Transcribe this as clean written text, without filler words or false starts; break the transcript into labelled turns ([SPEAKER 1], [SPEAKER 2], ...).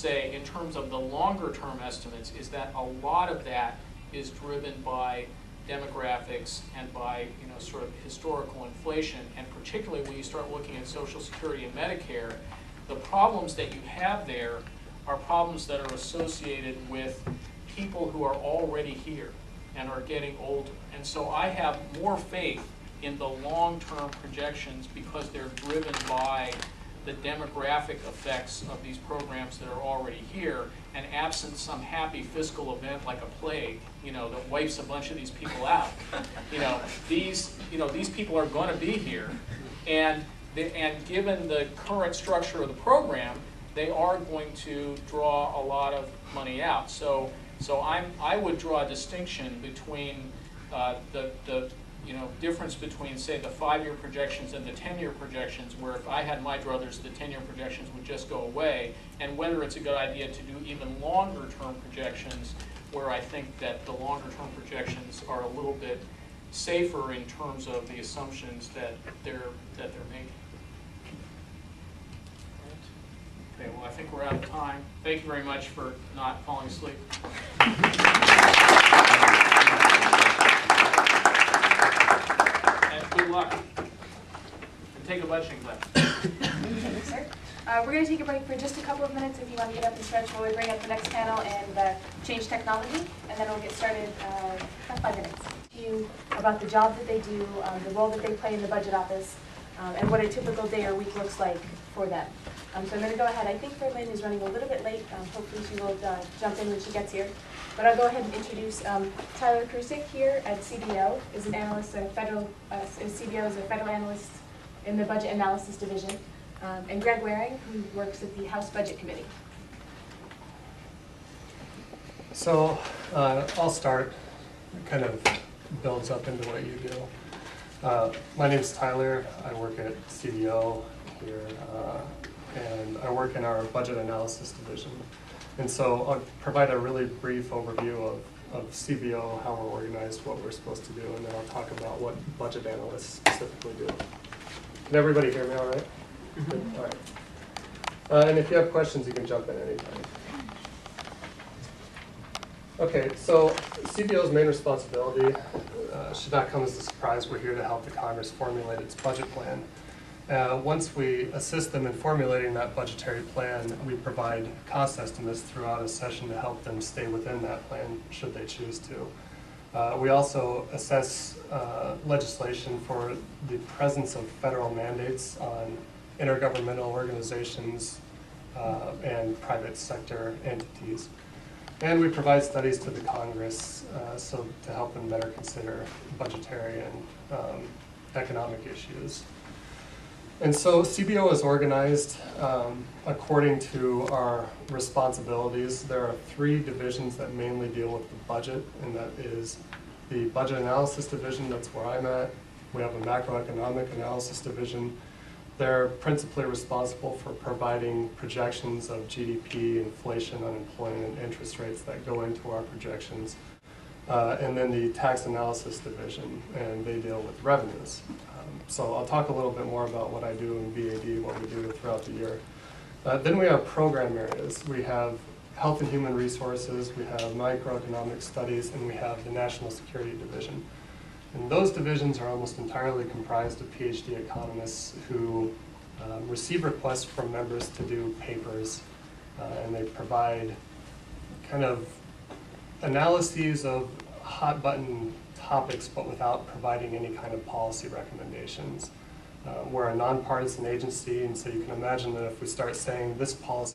[SPEAKER 1] say in terms of the longer term estimates is that a lot of that is driven by demographics and by sort of historical inflation, and particularly when you start looking at Social Security and Medicare, the problems that you have there are problems that are associated with people who are already here and are getting older. And so I have more faith in the long-term projections because they're driven by the demographic effects of these programs that are already here, and absent some happy fiscal event like a plague, that wipes a bunch of these people out. These people are going to be here, and given the current structure of the program, they are going to draw a lot of money out. So I would draw a distinction between the difference between, say, the 5-year projections and the 10-year projections, where if I had my druthers, the 10-year projections would just go away, and whether it's a good idea to do even longer-term projections, where I think that the longer-term projections are a little bit safer in terms of the assumptions that they're making. Okay, well, I think we're out of time. Thank you very much for not falling asleep. Good luck. And take a budgeting class.
[SPEAKER 2] Thank you, sir. We're going to take a break for just a couple of minutes if you want to get up and stretch while we bring up the next panel and change technology, and then we'll get started in 5 minutes. You about the job that they do, the role that they play in the budget office, and what a typical day or week looks like for them. So I'm going to go ahead. I think Berlin is running a little bit late. Hopefully she will jump in when she gets here. But I'll go ahead and introduce Tyler Krusik here at CBO, is an analyst, CBO is a federal analyst in the Budget Analysis Division, and Greg Waring, who works at the House Budget Committee.
[SPEAKER 3] So I'll start. It kind of builds up into what you do. My name is Tyler. I work at CBO here, and I work in our Budget Analysis Division. And so I'll provide a really brief overview of CBO, how we're organized, what we're supposed to do, and then I'll talk about what budget analysts specifically do. Can everybody hear me all right? Mm-hmm. All right. And if you have questions, you can jump in anytime. Okay, so CBO's main responsibility should not come as a surprise. We're here to help the Congress formulate its budget plan. Once we assist them in formulating that budgetary plan, we provide cost estimates throughout a session to help them stay within that plan should they choose to. We also assess legislation for the presence of federal mandates on intergovernmental organizations and private sector entities. And we provide studies to the Congress to help them better consider budgetary and economic issues. And so CBO is organized according to our responsibilities. There are 3 divisions that mainly deal with the budget, and that is the Budget Analysis Division, that's where I'm at. We have a Macroeconomic Analysis Division. They're principally responsible for providing projections of GDP, inflation, unemployment, interest rates that go into our projections. And then the Tax Analysis Division, and they deal with revenues. So I'll talk a little bit more about what I do in BAD, what we do throughout the year. Then we have program areas. We have Health and Human Resources, we have Microeconomic Studies, and we have the National Security Division. And those divisions are almost entirely comprised of PhD economists who receive requests from members to do papers, and they provide kind of analyses of hot button topics, but without providing any kind of policy recommendations. We're a nonpartisan agency, and so you can imagine that if we start saying this policy